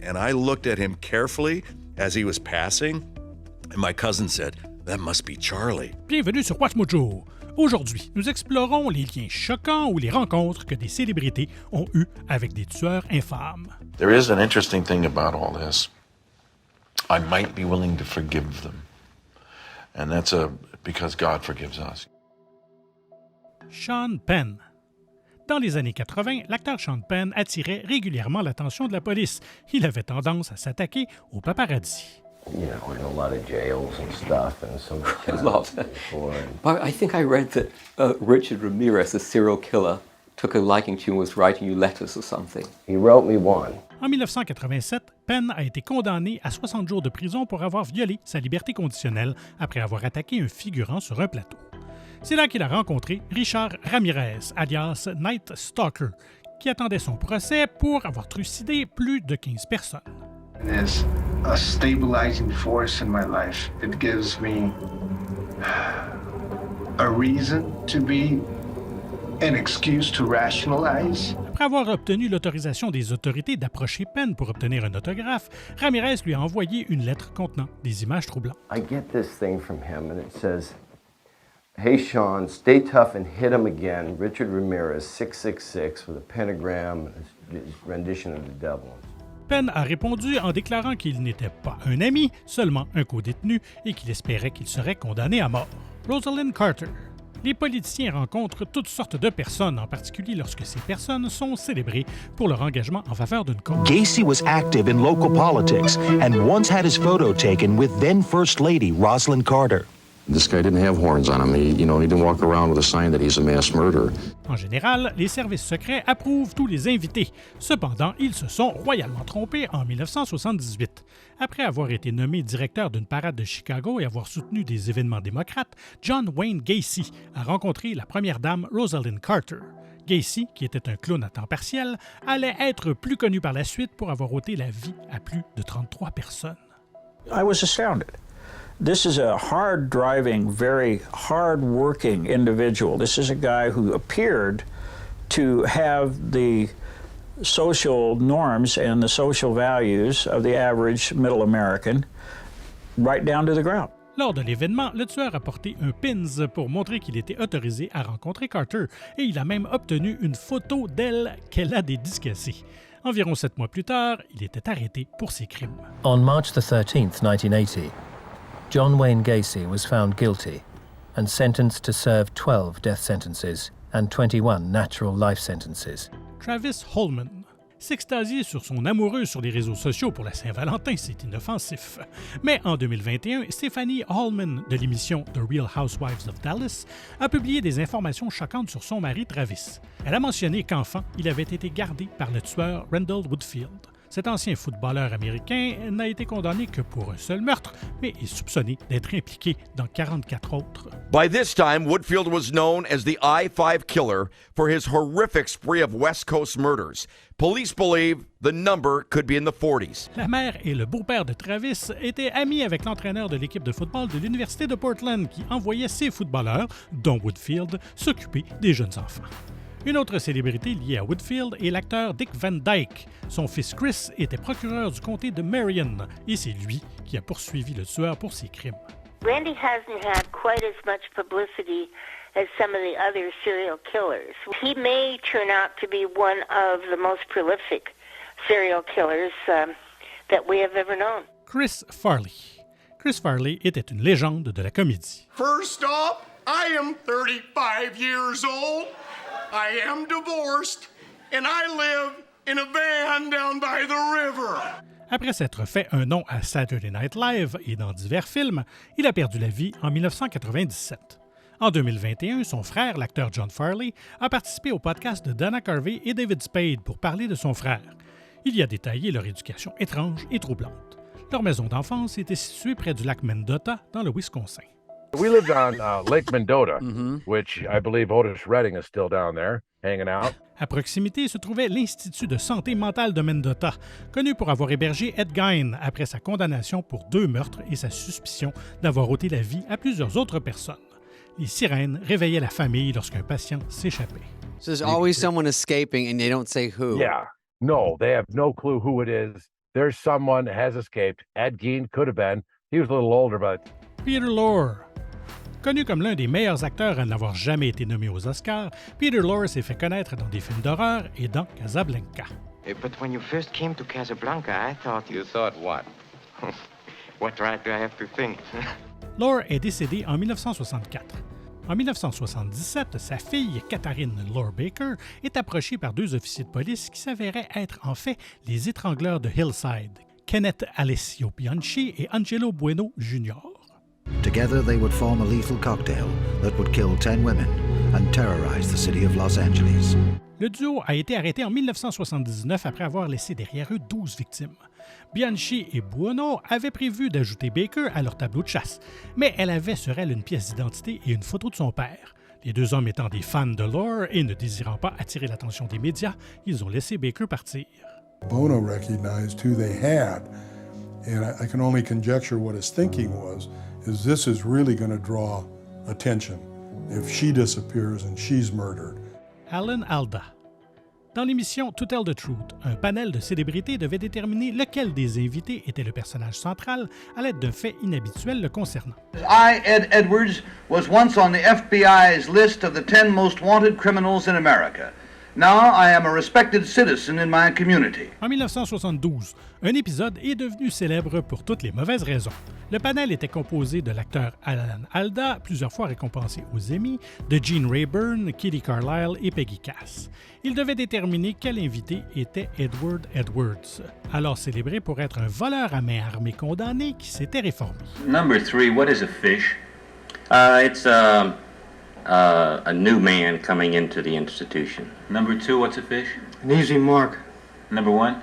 and I looked at him carefully as he was passing, and my cousin said, "That must be Charlie." Bienvenue sur Watch Mojo. Aujourd'hui, nous explorons les liens choquants ou les rencontres que des célébrités ont eues avec des tueurs infâmes. There is an interesting thing about all this. I might be willing to forgive them. And that's because God forgives us. Sean Penn. Dans les années 80, l'acteur Sean Penn attirait régulièrement l'attention de la police. Il avait tendance à s'attaquer aux paparazzi. You know, in a lot of jails and stuff, and so A lot. But I think I read that Richard Ramirez, a serial killer, took a liking to you and was writing you letters or something. He wrote me one. En 1987, Penn a été condamné à 60 jours de prison pour avoir violé sa liberté conditionnelle après avoir attaqué un figurant sur un plateau. C'est là qu'il a rencontré Richard Ramirez, alias Night Stalker, qui attendait son procès pour avoir trucidé plus de 15 personnes. There's a stabilizing force in my life. It gives me a reason to be, an excuse to rationalize. Après avoir obtenu l'autorisation des autorités d'approcher Penn pour obtenir un autographe, Ramirez lui a envoyé une lettre contenant des images troublantes. I get this thing from him, and it says, "Hey Sean, stay tough and hit him again. Richard Ramirez, 666, with a pentagram and his rendition of the devil." Penn a répondu en déclarant qu'il n'était pas un ami, seulement un co-détenu et qu'il espérait qu'il serait condamné à mort. Rosalind Carter. Les politiciens rencontrent toutes sortes de personnes, en particulier lorsque ces personnes sont célébrées pour leur engagement en faveur d'une cause. Gacy was active in local politics and once had his photo taken with then First Lady Rosalind Carter. This guy didn't have horns on him. He didn't walk around with a sign that he's a mass murderer. En général, les services secrets approuvent tous les invités. Cependant, ils se sont royalement trompés en 1978. Après avoir été nommé directeur d'une parade de Chicago et avoir soutenu des événements démocrates, John Wayne Gacy a rencontré la première dame Rosalind Carter. Gacy, qui était un clown à temps partiel, allait être plus connu par la suite pour avoir ôté la vie à plus de 33 personnes. I was astounded. This is a hard-driving, very hard-working individual. This is a guy who appeared to have the social norms and the social values of the average middle American right down to the ground. Lors de l'événement, le tueur a porté un pins pour montrer qu'il était autorisé à rencontrer Carter et il a même obtenu une photo d'elle qu'elle a dédicacée. Environ 7 mois plus tard, il était arrêté pour ses crimes. On March the 13th, 1980, John Wayne Gacy was found guilty and sentenced to serve 12 death sentences and 21 natural life sentences. Travis Holman. S'extasier sur son amoureux sur les réseaux sociaux pour la Saint-Valentin, c'est inoffensif. Mais en 2021, Stephanie Holman de l'émission The Real Housewives of Dallas a publié des informations choquantes sur son mari Travis. Elle a mentionné qu'enfant, il avait été gardé par le tueur Randall Woodfield. Cet ancien footballeur américain n'a été condamné que pour un seul meurtre, mais est soupçonné d'être impliqué dans 44 autres. By this time, Woodfield was known as the I-5 killer for his horrific spree of West Coast murders. Police believe the number could be in the 40s. La mère et le beau-père de Travis étaient amis avec l'entraîneur de l'équipe de football de l'Université de Portland qui envoyait ses footballeurs, dont Woodfield, s'occuper des jeunes enfants. Une autre célébrité liée à Woodfield est l'acteur Dick Van Dyke. Son fils Chris était procureur du comté de Marion et c'est lui qui a poursuivi le tueur pour ses crimes. Randy hasn't had quite as much publicity as some of the other serial killers. He may turn out to be one of the most prolific serial killers that we have ever known. Chris Farley. Chris Farley était une légende de la comédie. First off, I am 35 years old. I am divorced, and I live in a van down by the river. Après s'être fait un nom à Saturday Night Live et dans divers films, il a perdu la vie en 1997. En 2021, son frère, l'acteur John Farley, a participé au podcast de Dana Carvey et David Spade pour parler de son frère. Il y a détaillé leur éducation étrange et troublante. Leur maison d'enfance était située près du lac Mendota, dans le Wisconsin. We lived on Lake Mendota, which I believe Otis Redding is still down there, hanging out. À proximité se trouvait l'Institut de santé mentale de Mendota, connu pour avoir hébergé Ed Gein après sa condamnation pour 2 meurtres et sa suspicion d'avoir ôté la vie à plusieurs autres personnes. Les sirènes réveillaient la famille lorsqu'un patient s'échappait. So there's always someone escaping and they don't say who. Yeah. No, they have no clue who it is. there's someone that has escaped. Ed Gein could have been. He was a little older, but Peter Lorre. Connu comme l'un des meilleurs acteurs à n'avoir jamais été nommé aux Oscars, Peter Lorre s'est fait connaître dans des films d'horreur et dans Casablanca. But when you first came to Casablanca, I thought... You thought what? What right do I have to think? Lorre est décédé en 1964. En 1977, sa fille, Katharine Lorre Baker, est approchée par deux officiers de police qui s'avéraient être en fait les étrangleurs de Hillside, Kenneth Alessio Bianchi et Angelo Bueno Jr. Together they would form a lethal cocktail that would kill 10 women and terrorize the city of Los Angeles. Le duo a été arrêté en 1979 après avoir laissé derrière eux 12 victimes. Bianchi et Buono avaient prévu d'ajouter Baker à leur tableau de chasse, mais elle avait sur elle une pièce d'identité et une photo de son père. Les deux hommes étant des fans de Lorre et ne désirant pas attirer l'attention des médias, ils ont laissé Baker partir. Bono recognized who they had, and I can only conjecture what his thinking was, is this is really going to draw attention if she disappears and she's murdered. Alan Alda. Dans l'émission To Tell the Truth, un panel de célébrités devait déterminer lequel des invités était le personnage central à l'aide d'un fait inhabituel le concernant. I, Ed Edwards, was once on the FBI's list of the 10 most wanted criminals in America. Now I am a respected citizen in my community. En 1972, un épisode est devenu célèbre pour toutes les mauvaises raisons. Le panel était composé de l'acteur Alan Alda, plusieurs fois récompensé aux Emmy, de Gene Rayburn, Kitty Carlisle et Peggy Cass. Il devait déterminer quel invité était Edward Edwards, alors célébré pour être un voleur à main armée condamné qui s'était réformé. Number 3, what is a fish? It's a new man coming into the institution. Number 2, what's a fish? An easy mark. Number 1?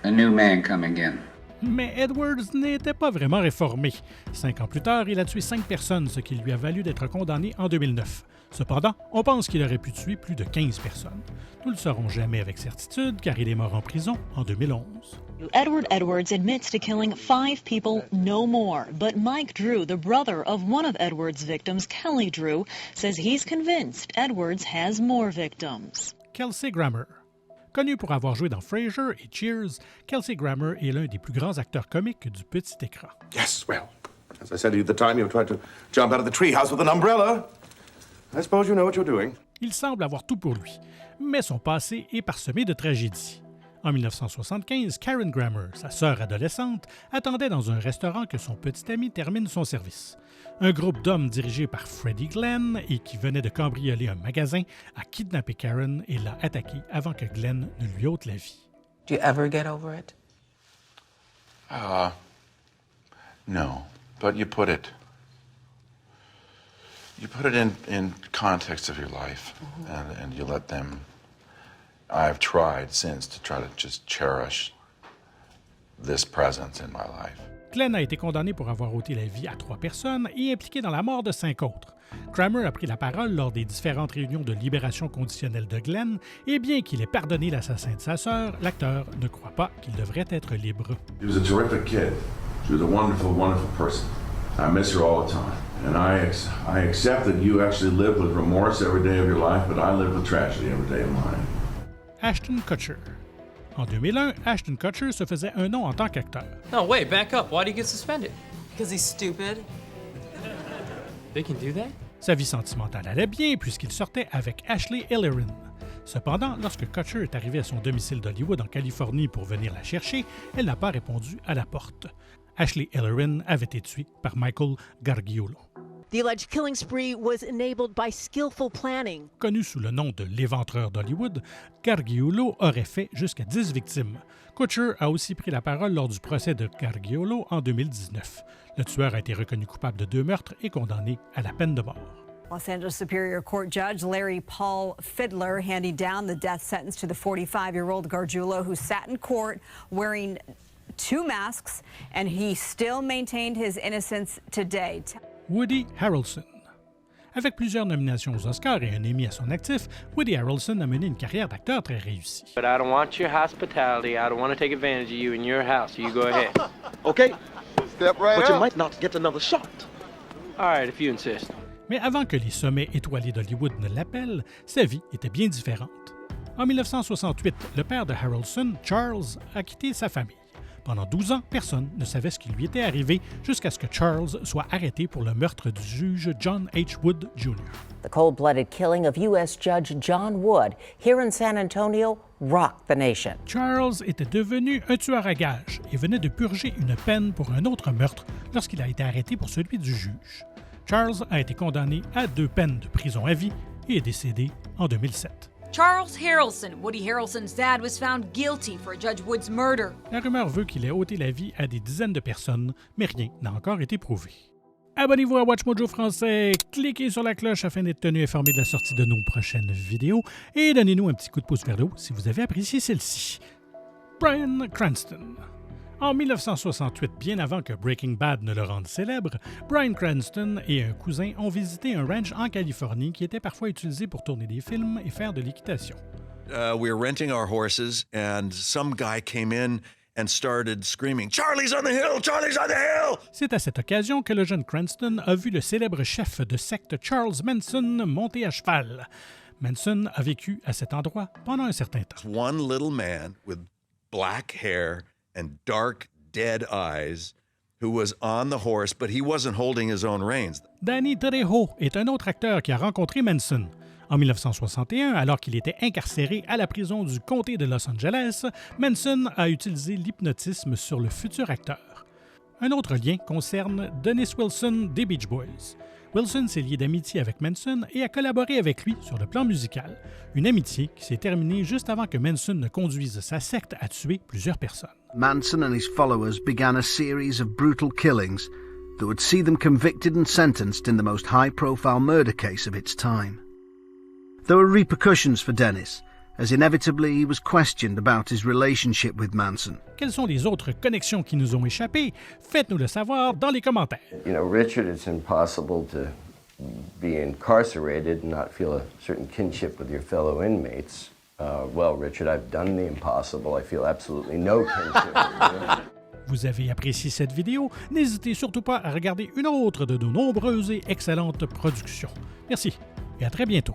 A new man coming in. Mais Edwards n'était pas vraiment réformé. 5 ans plus tard, il a tué 5 personnes, ce qui lui a valu d'être condamné en 2009. Cependant, on pense qu'il aurait pu tuer plus de 15 personnes. Nous ne le saurons jamais avec certitude, car il est mort en prison en 2011. Edward Edwards admits to killing 5 people, no more. But Mike Drew, the brother of one of Edwards' victims, Kelly Drew, says he's convinced Edwards has more victims. Kelsey Grammer. Connu pour avoir joué dans Frasier et Cheers, Kelsey Grammer est l'un des plus grands acteurs comiques du petit écran. Yes, well, as I said to you at the time, you tried to jump out of the treehouse with an umbrella. I suppose you know what you're doing. Il semble avoir tout pour lui, mais son passé est parsemé de tragédies. En 1975, Karen Grammer, sa sœur adolescente, attendait dans un restaurant que son petit ami termine son service. Un groupe d'hommes dirigé par Freddie Glenn et qui venait de cambrioler un magasin a kidnappé Karen et l'a attaquée avant que Glenn ne lui ôte la vie. Do you ever get over it? No, but you put it in context of your life, and you let them. I've tried since to try to just cherish this presence in my life. Glenn a été condamné pour avoir ôté la vie à 3 personnes et impliqué dans la mort de 5 autres. Grammer a pris la parole lors des différentes réunions de libération conditionnelle de Glenn, et bien qu'il ait pardonné l'assassin de sa sœur, l'acteur ne croit pas qu'il devrait être libre. She was a terrific kid. She was a wonderful, wonderful person. I miss her all the time. And I accept that you actually live with remorse every day of your life, but I live with tragedy every day of mine. Ashton Kutcher. En 2001, Ashton Kutcher se faisait un nom en tant qu'acteur. No, wait, back up. Why did he get suspended? Because he's stupid. They can do that? Sa vie sentimentale allait bien puisqu'il sortait avec Ashley Ellerin. Cependant, lorsque Kutcher est arrivé à son domicile d'Hollywood en Californie pour venir la chercher, elle n'a pas répondu à la porte. Ashley Ellerin avait été tuée par Michael Gargiulo. The alleged killing spree was enabled by skillful planning. Connu sous le nom de l'éventreur d'Hollywood, Gargiulo aurait fait jusqu'à 10 victimes. Kutcher a aussi pris la parole lors du procès de Gargiulo en 2019. Le tueur a été reconnu coupable de 2 meurtres et condamné à la peine de mort. Los Angeles Superior Court Judge Larry Paul Fiedler handed down the death sentence to the 45-year-old Gargiulo, who sat in court wearing 2 masks, and he still maintained his innocence today. Woody Harrelson. Avec plusieurs nominations aux Oscars et un Emmy à son actif, Woody Harrelson a mené une carrière d'acteur très réussie. But I don't want your hospitality. I don't want to take advantage of you in your house. You go ahead. Okay, step right But up. you might not get another shot. All right, if you insist. Mais avant que les sommets étoilés d'Hollywood ne l'appellent, sa vie était bien différente. En 1968, le père de Harrelson, Charles, a quitté sa famille. Pendant 12 ans, personne ne savait ce qui lui était arrivé jusqu'à ce que Charles soit arrêté pour le meurtre du juge John H. Wood Jr. The cold-blooded killing of U.S. Judge John Wood here in San Antonio rocked the nation. Charles était devenu un tueur à gages et venait de purger une peine pour un autre meurtre lorsqu'il a été arrêté pour celui du juge. Charles a été condamné à 2 peines de prison à vie et est décédé en 2007. Charles Harrelson, Woody Harrelson's dad, was found guilty for Judge Wood's murder. La rumeur veut qu'il ait ôté la vie à des dizaines de personnes, mais rien n'a encore été prouvé. Abonnez-vous à WatchMojo français, cliquez sur la cloche afin d'être tenu informé de la sortie de nos prochaines vidéos et donnez-nous un petit coup de pouce vers le haut si vous avez apprécié celle-ci. Bryan Cranston. En 1968, bien avant que Breaking Bad ne le rende célèbre, Bryan Cranston et un cousin ont visité un ranch en Californie qui était parfois utilisé pour tourner des films et faire de l'équitation. We were renting our horses and some guy came in and started screaming, "Charlie's on the hill! Charlie's on the hill!" C'est à cette occasion que le jeune Cranston a vu le célèbre chef de secte Charles Manson monter à cheval. Manson a vécu à cet endroit pendant un certain temps. One little man with black hair and dark, dead eyes who was on the horse, but he wasn't holding his own reins. Danny Trejo est un autre acteur qui a rencontré Manson. En 1961, alors qu'il était incarcéré à la prison du comté de Los Angeles, Manson a utilisé l'hypnotisme sur le futur acteur. Un autre lien concerne Dennis Wilson des Beach Boys. Wilson s'est lié d'amitié avec Manson et a collaboré avec lui sur le plan musical. Une amitié qui s'est terminée juste avant que Manson ne conduise sa secte à tuer plusieurs personnes. Manson and his followers began a series of brutal killings that would see them convicted and sentenced in the most high-profile murder case of its time. There were repercussions for Dennis, as inevitably he was questioned about his relationship with Manson. Quelles sont les autres connexions qui nous ont échappé? Faites-nous le savoir dans les commentaires. You know, Richard, it's impossible to be incarcerated and not feel a certain kinship with your fellow inmates. Well, Richard, I've done the impossible. I feel absolutely no kinship with you. Vous avez apprécié cette vidéo? N'hésitez surtout pas à regarder une autre de nos nombreuses et excellentes productions. Merci et à très bientôt.